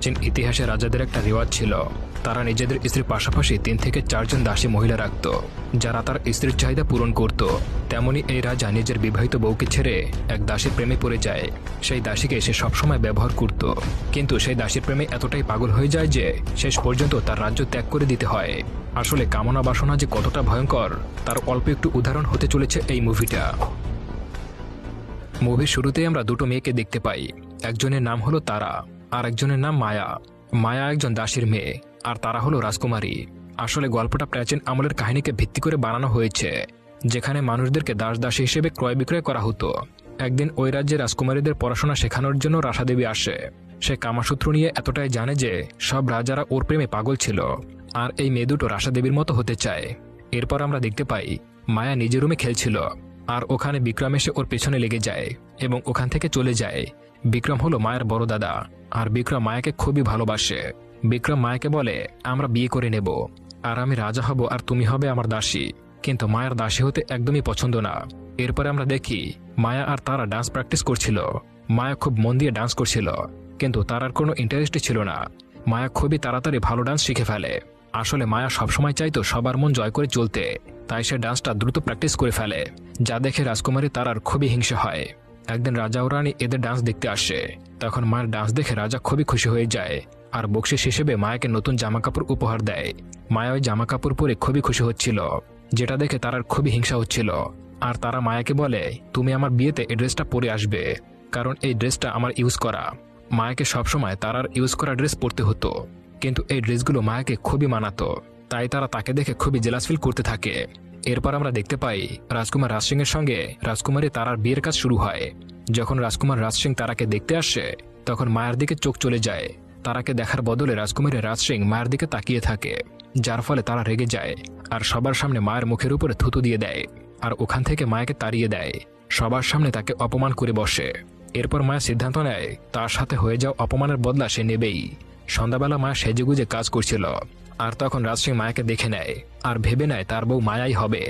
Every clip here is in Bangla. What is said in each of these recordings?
প্রাচীন ইতিহাসে রাজাদের একটা রেওয়াজ ছিল, তারা নিজেদের স্ত্রীর পাশাপাশি 3 থেকে 4 জন দাসী মহিলা রাখত, যারা তার স্ত্রীর চাহিদা পূরণ করত। তেমনি এই রাজা নিজের বিবাহিত বউকে ছেড়ে এক দাসীর প্রেমে পড়ে যায়। সেই দাসীকে সে সবসময় ব্যবহার করত, কিন্তু সেই দাসীর প্রেমে এতটাই পাগল হয়ে যায় যে শেষ পর্যন্ত তার রাজ্য ত্যাগ করে দিতে হয়। আসলে কামনা বাসনা যে কতটা ভয়ঙ্কর তার অল্প একটু উদাহরণ হতে চলেছে এই মুভিটা। মুভির শুরুতেই আমরা দুটো মেয়েকে দেখতে পাই। একজনের নাম হলো তারা, আর একজনের নাম মায়া। মায়া একজন দাসীর মেয়ে, আর তারা হলো রাজকুমারী। আসলে গল্পটা প্রাচীন আমলের কাহিনীকে ভিত্তি করে বানানো হয়েছে, যেখানে মানুষদেরকে দাস দাসী হিসেবে ক্রয় বিক্রয় করা হতো। একদিন ওই রাজ্যের রাজকুমারীদের পড়াশোনা শেখানোর জন্য রাসাদেবী আসে। সে কামাসূত্র নিয়ে এতটাই জানে যে সব রাজারা ওর প্রেমে পাগল ছিল, আর এই মেয়ে দুটো রাসাদেবীর মতো হতে চায়। এরপর আমরা দেখতে পাই মায়া নিজের রুমে খেলছিল, আর ওখানে বিক্রম এসে ওর পেছনে লেগে যায় এবং ওখান থেকে চলে যায়। বিক্রম হলো মায়ের বড় দাদা, আর বিক্রম মায়াকে খুবই ভালোবাসে। বিক্রম মায়াকে বলে, আমরা বিয়ে করে নেব, আর আমি রাজা হব আর তুমি হবে আমার দাসী। কিন্তু মায়ের দাসী হতে একদমই পছন্দ না। এরপরে আমরা দেখি মায়া আর তারা ডান্স প্র্যাকটিস করছিল। মায়া খুব মন দিয়ে ডান্স করছিল, কিন্তু তারার কোনো ইন্টারেস্টই ছিল না। মায়া খুবই তাড়াতাড়ি ভালো ডান্স শিখে ফেলে। আসলে মায়া সবসময় চাইতো সবার মন জয় করে চলতে, তাই সে ডান্সটা দ্রুত প্র্যাকটিস করে ফেলে, যা দেখে রাজকুমারী তারার খুবই হিংসা হয়। একদিন রাজা ও রানী এদের ডান্স দেখতে আসে। তখন মায়ের ডান্স দেখে রাজা খুবই খুশি হয়ে যায়, আর বকশিস হিসেবে মায়াকে নতুন জামাকাপড় উপহার দেয়। মায়া ওই জামাকাপড় পরে খুবই খুশি হচ্ছিল, যেটা দেখে তারার খুবই হিংসা হচ্ছিল। আর তারা মায়াকে বলে, তুমি আমার বিয়েতে এই ড্রেসটা পরে আসবে, কারণ এই ড্রেসটা আমার ইউজ করা। মায়াকে সবসময় তারার ইউজ করা ড্রেস পরতে হতো, কিন্তু এই ড্রেসগুলো মায়াকে খুবই মানাতো, তাই তারা তাকে দেখে খুবই জেলাস ফিল করতে থাকে। এরপর আমরা দেখতে পাই রাজকুমার রাজ সিং এর সঙ্গে রাজকুমারী তারার বিয়ের কাজ শুরু হয়। যখন রাজকুমার রাজ সিং তারাকে দেখতে আসে, তখন মায়ের দিকে চোখ চলে যায়। তারাকে দেখার বদলে রাজকুমারী রাজ সিং মায়ের দিকে তাকিয়ে থাকে, যার ফলে তারা রেগে যায় আর সবার সামনে মায়ের মুখের উপরে থুতু দিয়ে দেয়, আর ওখান থেকে মায়াকে তাড়িয়ে দেয়। সবার সামনে তাকে অপমান করে বসে। এরপর মায়া সিদ্ধান্ত নেয় তার সাথে হয়ে যাওয়া অপমানের বদলা সে নেবেই। সন্ধ্যাবেলা মায়া সেজেগুজে কাজ করছিল, আর তখন রাজ সিং মায়াকে দেখে নেয় আর ভেবে নেয় তার বউ মায়াই হবে।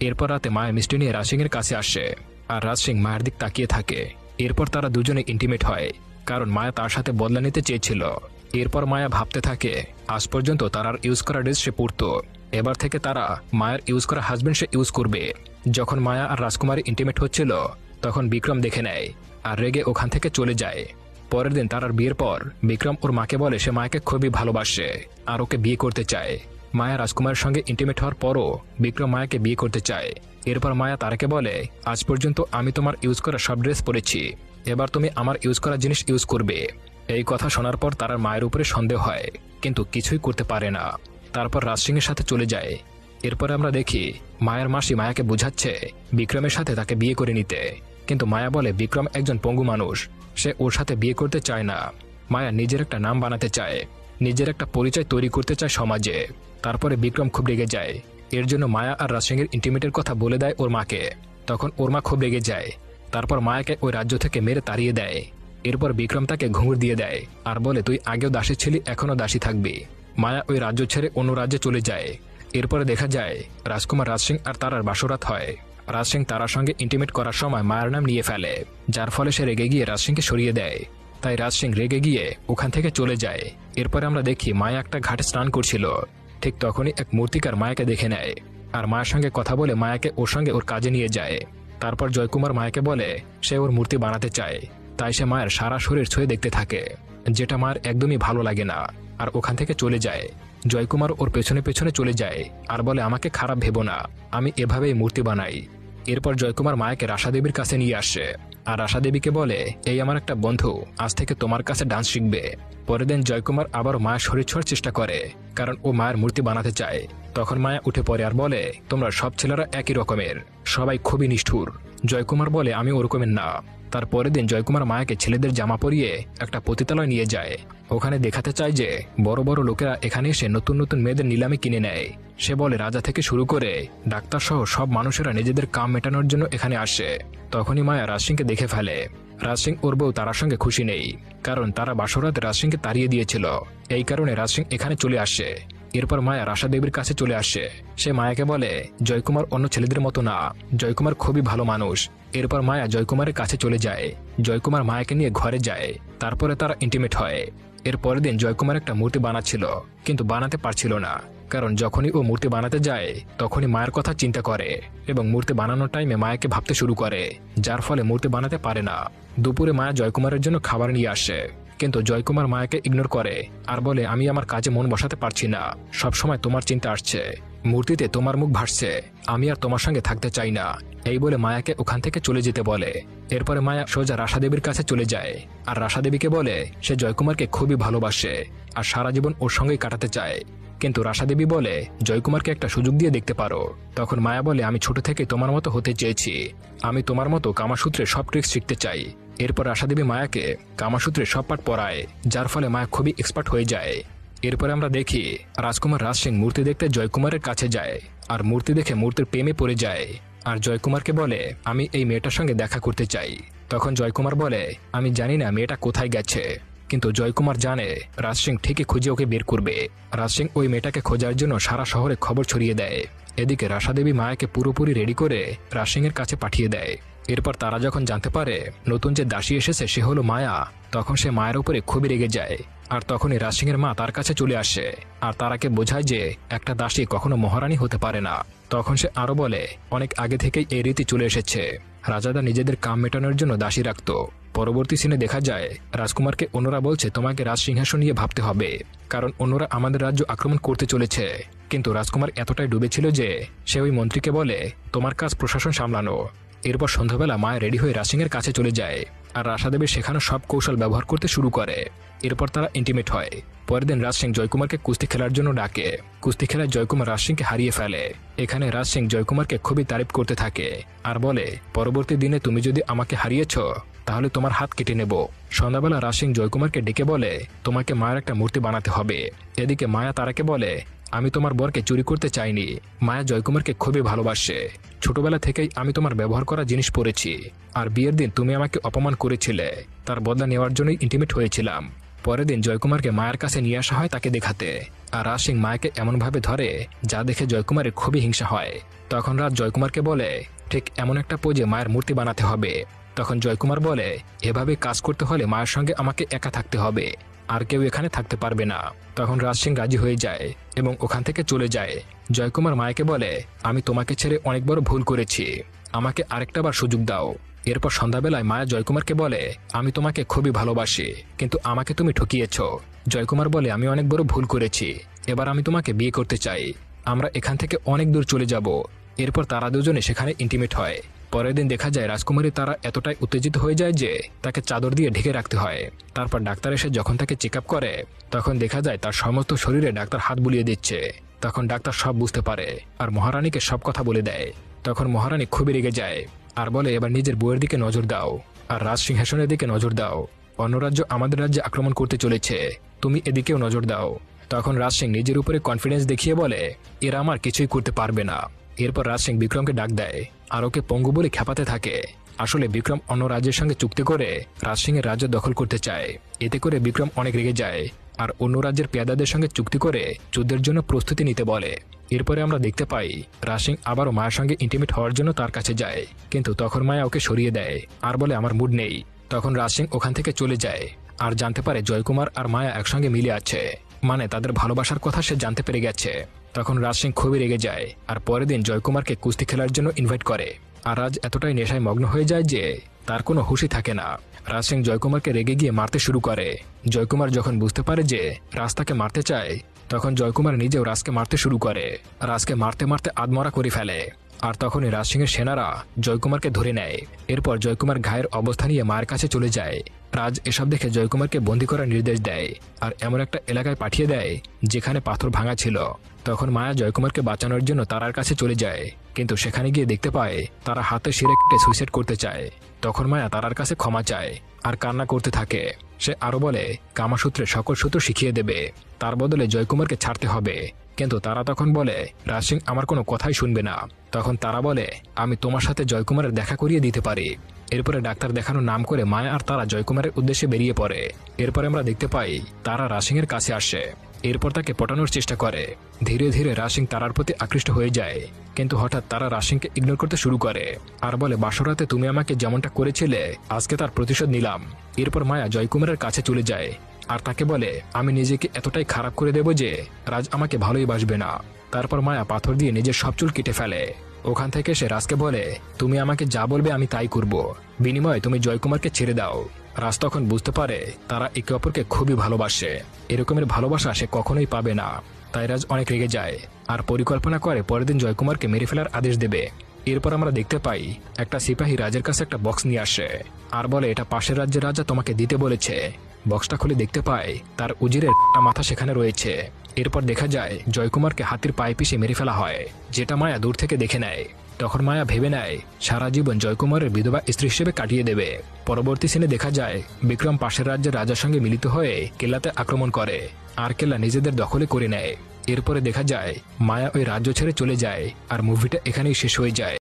এরপর রাতে মায়া মিষ্টি নিয়ে রাজ সিং এর কাছে আসে, আর রাজ সিং মায়ের দিক তাকিয়ে থাকে। এরপর তারা দুজনে ইন্টিমেট হয়, কারণ মায়া তার সাথে বদলা নিতে চেয়েছিল। এরপর মায়া ভাবতে থাকে আজ পর্যন্ত তারার ইউজ করা ড্রেস সে পরতো, এবার থেকে তারা মায়ের ইউজ করা হাজবেন্ড সে ইউজ করবে। যখন মায়া আর রাজকুমারী ইন্টিমেট হচ্ছিল, তখন বিক্রম দেখে নেয় আর রেগে ওখান থেকে চলে যায়। পরের দিন তারার বিয়ের পর বিক্রম ওর মাকে বলে সে মায়াকে খুবই ভালোবাসে আর ওকে বিয়ে করতে চায়। মায়া রাজকুমারের সঙ্গে ইন্টিমেট হওয়ার পরও বিক্রম মায়াকে বিয়ে করতে চায়। এরপর মায়া তারাকে বলে, আজ পর্যন্ত আমি তোমার ইউজ করা সব ড্রেস পরেছি, এবার তুমি আমার ইউজ করা জিনিস ইউজ করবে। এই কথা শোনার পর তারার মায়ের উপরে সন্দেহ হয়, কিন্তু কিছুই করতে পারে না। তারপর রাজ সিং এর সাথে চলে যায়। এরপরে আমরা দেখি মায়ের মাসি মায়াকে বোঝাচ্ছে বিক্রমের সাথে তাকে বিয়ে করে নিতে, কিন্তু মায়া বলে বিক্রম একজন পঙ্গু মানুষ, সে ওর সাথে বিয়ে করতে চায় না। মায়া নিজের একটা নাম বানাতে চায়, নিজের একটা পরিচয় তৈরি করতে চায় সমাজে। তারপরে বিক্রম খুব রেগে যায়। এর জন্য মায়া আর রাজ সিং এর ইন্টিমেটের কথা বলে দেয় ওর মাকে। তখন ওর মা খুব রেগে যায়। তারপর মায়াকে ওই রাজ্য থেকে মেরে তাড়িয়ে দেয়। এরপর বিক্রম তাকে ঘুঙুর দিয়ে দেয় আর বলে, তুই আগেও দাসী ছিলি, এখনো দাসী থাকবি। মায়া ওই রাজ্য ছেড়ে অন্য রাজ্যে চলে যায়। এরপরে দেখা যায় রাজকুমার রাজ সিং আর তারার বাসরাত হয়। রাজ সিং তারার সঙ্গে ইন্টিমেট করার সময় মায়ের নাম নিয়ে ফেলে, যার ফলে সে রেগে গিয়ে রাজ সিংকে সরিয়ে দেয়। তাই রাজ সিং রেগে গিয়ে ওখান থেকে চলে যায়। এরপরে আমরা দেখি মায়া একটা ঘাটে স্নান করছিল। ঠিক তখনই এক মূর্তিকার মায়াকে দেখে নেয় আর মায়ের সঙ্গে কথা বলে মায়াকে ওর সঙ্গে ওর কাজে নিয়ে যায়। তারপর জয়কুমার মায়াকে বলে সে ওর মূর্তি বানাতে চায়, তাই সে মায়ের সারা শরীর ছুঁয়ে দেখতে থাকে, যেটা মায়ের একদমই ভালো লাগে না, আর ওখান থেকে চলে যায়। জয়কুমার ওর পেছনে পেছনে চলে যায় আর বলে, আমাকে খারাপ ভেবো না, আমি এভাবেই মূর্তি বানাই। এরপর জয়কুমার মায়াকে রাসাদেবীর কাছে নিয়ে আসে আর রাসাদেবীকে বলে, এই আমার একটা বন্ধু আজ থেকে তোমার কাছে ডান্স শিখবে। পরের দিন জয়কুমার আবার মায়ের শরীর ছোঁয়ার চেষ্টা করে, কারণ ও মায়ের মূর্তি বানাতে চায়। তখন মায়া উঠে পড়ে আর বলে, তোমরা সব ছেলেরা একই রকমের, সবাই খুবই নিষ্ঠুর। জয়কুমার বলে, আমি ওরকমের না। তার পরের দিন জয়কুমার মায়াকে ছেলেদের জামা পরিয়ে একটা পতিতালয় নিয়ে যায়। ওখানে দেখাতে চায় যে বড় বড় লোকেরা এখানে এসে নতুন নতুন মেয়েদের নিলামে কিনে নেয়। সে বলে রাজা থেকে শুরু করে ডাক্তার সহ সব মানুষেরা নিজেদের কাম মেটানোর জন্য এখানে আসে। তখনই মায়া রাজ সিংকে দেখে ফেলে। রাজ সিং ওর বউ তারার সঙ্গে খুশি নেই, কারণ তারা বাসরাতে রাজ সিংকে তাড়িয়ে দিয়েছিল। এই কারণে রাজ সিং এখানে চলে আসে। এরপর মায়া রাসাদেবীর কাছে চলে আসে। সে মায়াকে বলে, জয়কুমার অন্য ছেলেদের মতো না, জয়কুমার খুবই ভালো মানুষ। এরপর মায়া জয়কুমারের কাছে চলে যায়। জয়কুমার মায়াকে নিয়ে ঘরে যায়। তারপরে তারা ইন্টিমেট হয়। এর পরের দিন জয়কুমার একটা মূর্তি বানাচ্ছিল, কিন্তু বানাতে পারছিল না, কারণ যখনই ও মূর্তি বানাতে যায় তখনই মায়ের কথা চিন্তা করে এবং মূর্তি বানানোর টাইমে মায়াকে ভাবতে শুরু করে, যার ফলে মূর্তি বানাতে পারে না। দুপুরে মায়া জয়কুমারের জন্য খাবার নিয়ে আসে, কিন্তু জয়কুমার মায়াকে ইগনোর করে আর বলে, আমি আমার কাজে মন বসাতে পারছি না, সবসময় তোমার চিন্তা আসছে, মূর্তিতে তোমার মুখ ভাসছে, আমি আর তোমার সঙ্গে থাকতে চাই না। এই বলে মায়াকে ওখান থেকে চলে যেতে বলে। এরপরে মায়া সোজা রাসাদেবীর কাছে চলে যায় আর রাসাদেবীকে বলে সে জয়কুমারকে খুবই ভালোবাসে আর সারা জীবন ওর সঙ্গেই কাটাতে চায়। কিন্তু রাসাদেবী বলে, জয়কুমারকে একটা সুযোগ দিয়ে দেখতে পারো। তখন মায়া বলে, আমি ছোট থেকে তোমার মতো হতে চেয়েছি, আমি তোমার মতো কামাসূত্রে সব ট্রিক্স শিখতে চাই। এরপর রাসাদেবী মায়াকে কামাসূত্রে সব পাঠ পড়ায়, যার ফলে মায়া খুবই এক্সপার্ট হয়ে যায়। এরপরে আমরা দেখি রাজকুমার রাজ সিং মূর্তি দেখতে জয়কুমারের কাছে যায় আর মূর্তি দেখে মূর্তির প্রেমে পড়ে যায় আর জয়কুমারকে বলে, আমি এই মেয়েটার সঙ্গে দেখা করতে চাই। তখন জয়কুমার বলে, আমি জানি না মেয়েটা কোথায় গেছে, কিন্তু জয়কুমার জানে রাজ সিং ঠিকই খুঁজে ওকে বের করবে। রাজ সিং ওই মেয়েটাকে খোঁজার জন্য সারা শহরে খবর ছড়িয়ে দেয়। এদিকে রাসাদেবী মায়াকে পুরোপুরি রেডি করে রাজ সিং এর কাছে পাঠিয়ে দেয়। এরপর তারা যখন জানতে পারে নতুন যে দাসী এসেছে সে হলো মায়া, তখন সে মায়ের উপরে খুবই রেগে যায়। আর তখনই রাজ সিং এর মা তার কাছে চলে আসে আর তারাকে বোঝায় যে একটা দাসী কখনো মহারানী হতে পারে না। তখন সে আরো বলে, অনেক আগে থেকেই এই রীতি চলে এসেছে, রাজারা নিজেদের কাম মেটানোর জন্য দাসী রাখত। পরবর্তী সিনে দেখা যায় রাজকুমারকে অন্যরা বলছে, তোমাকে রাজ সিংহাসন নিয়ে ভাবতে হবে, কারণ অন্যরা আমাদের রাজ্য আক্রমণ করতে চলেছে। কিন্তু রাজকুমার এতটাই ডুবেছিল যে সে ওই মন্ত্রীকে বলে, তোমার কাজ প্রশাসন সামলানো। এরপর সন্ধ্যাবেলা মায়া রেডি হয়ে রাজ সিং এর কাছে চলে যায় আর রাসাদেবী সেখানে সব কৌশল ব্যবহার করতে শুরু করে। এরপর তারা ইন্টিমেট হয়। পরের দিন রাজ সিং জয়কুমারকে কুস্তি খেলার জন্য ডাকে। কুস্তি খেলায় জয়কুমার রাজ সিংকে হারিয়ে ফেলে। এখানে রাজ সিং জয়কুমারকে খুবই তারিফ করতে থাকে আর বলে, পরবর্তী দিনে তুমি যদি আমাকে হারিয়েছ তাহলে তোমার হাত কেটে নেব। সন্ধ্যাবেলা রাজ সিং জয়কুমারকে ডেকে বলে, তোমাকে মায়ের একটা মূর্তি বানাতে হবে। এদিকে মায়া তারাকে বলে, আমি তোমার বরকে চুরি করতে চাইনি, মায়া জয়কুমারকে খুবই ভালোবাসে, ছোটবেলা থেকেই আমি তোমার ব্যবহার করা জিনিস পড়েছি, আর বিয়ের দিন তুমি আমাকে অপমান করেছিলে, তার বদলা নেওয়ার জন্যই ইন্টিমেট হয়েছিলাম। পরের দিন জয়কুমারকে মায়ের কাছে নিয়ে আসা হয় তাকে দেখাতে, আর রাজ সিং মায়াকে এমনভাবে ধরে যা দেখে জয়কুমারের খুবই হিংসা হয়। তখন রাজ জয়কুমারকে বলে, ঠিক এমন একটা পোজে মায়ের মূর্তি বানাতে হবে। তখন জয়কুমার বলে, এভাবে কাজ করতে হলে মায়ের সঙ্গে আমাকে একা থাকতে হবে, আর কেউ এখানে থাকতে পারবে না। তখন রাজ সিং রাজি হয়ে যায় এবং ওখান থেকে চলে যায়। জয়কুমার মায়াকে বলে, আমি তোমাকে ছেড়ে অনেক বড় ভুল করেছি, আমাকে আরেকটা বার সুযোগ দাও। এরপর সন্ধ্যাবেলায় মায়া জয়কুমারকে বলে, আমি তোমাকে খুবই ভালোবাসি, কিন্তু আমাকে তুমি ঠকিয়েছ। জয়কুমার বলে, আমি অনেক বড় ভুল করেছি, এবার আমি তোমাকে বিয়ে করতে চাই, আমরা এখান থেকে অনেক দূর চলে যাব। এরপর তারা দুজনে সেখানে ইন্টিমেট হয়। পরের দিন দেখা যায় রাজকুমারী তারা এতটাই উত্তেজিত হয়ে যায় যে তাকে চাদর দিয়ে ঢেকে রাখতে হয়। তারপর ডাক্তার এসে যখন তাকে চেক আপ করে তখন দেখা যায় তার সমস্ত শরীরে ডাক্তার হাত বুলিয়ে দিচ্ছে। তখন ডাক্তার সব বুঝতে পারে আর মহারানীকে সব কথা বলে দেয়। তখন মহারানী খুবই রেগে যায় আর বলে, এবার নিজের বউয়ের দিকে নজর দাও আর রাজ সিংহাসনের দিকে নজর দাও, অন্য রাজ্য আমাদের রাজ্যে আক্রমণ করতে চলেছে, তুমি এদিকেও নজর দাও। তখন রাজ সিং নিজের উপরে কনফিডেন্স দেখিয়ে বলে, এরা আমার কিছুই করতে পারবে না। এরপর রাজ সিং বিক্রমকে ডাক দেয় আর ওকে পঙ্গু বলে খেপাতে থাকে। আসলে বিক্রম অন্য রাজ্যের সঙ্গে চুক্তি করে রাজ সিং এর রাজ্য দখল করতে চায়। এতে করে বিক্রম অনেক রেগে যায় আর অন্য রাজ্যের পেয়াদাদের সঙ্গে চুক্তি করে যুদ্ধের জন্য প্রস্তুতি নিতে বলে। এরপরে আমরা দেখতে পাই রাজ সিং আবারও মায়ের সঙ্গে ইন্টিমেট হওয়ার জন্য তার কাছে যায়, কিন্তু তখন মায়া ওকে সরিয়ে দেয় আর বলে, আমার মুড নেই। তখন রাজ সিং ওখান থেকে চলে যায় আর জানতে পারে জয়কুমার আর মায়া একসঙ্গে মিলে আছে, মানে তাদের ভালোবাসার কথা সে জানতে পেরে গেছে। তখন রাজ সিং খুবই রেগে যায় আর পরের দিন জয়কুমারকে কুস্তি খেলার জন্য ইনভাইট করে। আর রাজ এতটাই নেশায় মগ্ন হয়ে যায় যে তার কোনো হুঁশই থাকে না। রাজ সিং জয়কুমারকে রেগে গিয়ে মারতে শুরু করে। জয়কুমার যখন বুঝতে পারে যে রাজ তাকে মারতে চায় তখন জয়কুমার নিজেও রাজকে মারতে শুরু করে। রাজকে মারতে মারতে আধমরা করে ফেলে আর তখনই রাজ সিং এর সেনারা জয়কুমারকে ধরে নেয়। এরপর জয়কুমার ঘায়ের অবস্থা নিয়ে মায়ের কাছে চলে যায়। রাজ এসব দেখে জয়কুমারকে বন্দী করার নির্দেশ দেয় আর এমন একটা এলাকায় পাঠিয়ে দেয় যেখানে পাথর ভাঙা ছিল। তখন মায়া জয়কুমারকে বাঁচানোর জন্য তারার কাছে চলে যায়, কিন্তু সেখানে গিয়ে দেখতে পায় তারা হাতে শিরে কেটে সুইসাইড করতে চায়। তখন মায়া তারার কাছে ক্ষমা চায় আর কান্না করতে থাকে। সে আরো বলে কামাসূত্রে সকল সূত্র শিখিয়ে দেবে, তার বদলে জয়কুমারকে ছাড়তে হবে। কিন্তু তারা তখন বলে রাজ সিং আমার কোনো কথাই শুনবে না। তখন তারা বলে আমি তোমার সাথে জয়কুমারের দেখা করিয়ে দিতে পারি। এরপরে ডাক্তার দেখানোর নাম করে মায়া আর তারা জয়কুমারের উদ্দেশ্যে বেরিয়ে পড়ে। এরপরে আমরা দেখতে পাই তারা রাজ সিং এর কাছে আসে। এরপর তাকে পটানোর চেষ্টা করে। ধীরে ধীরে রাজ সিং তারার প্রতি আকৃষ্ট হয়ে যায়, কিন্তু হঠাৎ তারা রাজ সিংকে ইগনোর করতে শুরু করে আর বলে বাসরাতে তুমি আমাকে যেমনটা করেছিলে আজকে তার প্রতিশোধ নিলাম। এরপর মায়া জয়কুমারের কাছে চলে যায় আর তাকে বলে আমি নিজেকে এতটাই খারাপ করে দেব যে রাজ আমাকে ভালোই বাসবে না। তারপর মায়া পাথর দিয়ে নিজের সব চুল কেটে ফেলে। ওখান থেকে সে রাজকে বলে তুমি আমাকে যা বলবে আমি তাই করব, বিনিময়ে তুমি জয়কুমারকে ছেড়ে দাও। রাজ তখন বুঝতে পারে তারা একে অপরকে খুবই ভালোবাসে, এরকমের ভালোবাসা সে কখনোই পাবে না। তাই রাজ অনেক রেগে যায় আর পরিকল্পনা করে পরের দিন জয়কুমারকে মেরে ফেলার আদেশ দেবে। এরপর আমরা দেখতে পাই একটা সিপাহী রাজের কাছে একটা বক্স নিয়ে আসে আর বলে এটা পাশের রাজ্যের রাজা তোমাকে দিতে বলেছে। বক্সটা খুলে দেখতে পায় তার উজিরের একটা মাথা সেখানে রয়েছে। এরপর দেখা যায় জয়কুমারকে হাতির পায়ে পিষে মেরে ফেলা হয়, যেটা মায়া দূর থেকে দেখে নেয়। তখন মায়া ভেবে নেয় সারা জীবন জয়কুমারের বিধবা স্ত্রী হিসেবে কাটিয়ে দেবে। পরবর্তী সিনে দেখা যায় বিক্রম পাশের রাজ্যের রাজার সঙ্গে মিলিত হয়ে কেল্লাতে আক্রমণ করে আর কেল্লা নিজেদের দখলে করে নেয়। এরপরে দেখা যায় মায়া ওই রাজ্য ছেড়ে চলে যায় আর মুভিটা এখানেই শেষ হয়ে যায়।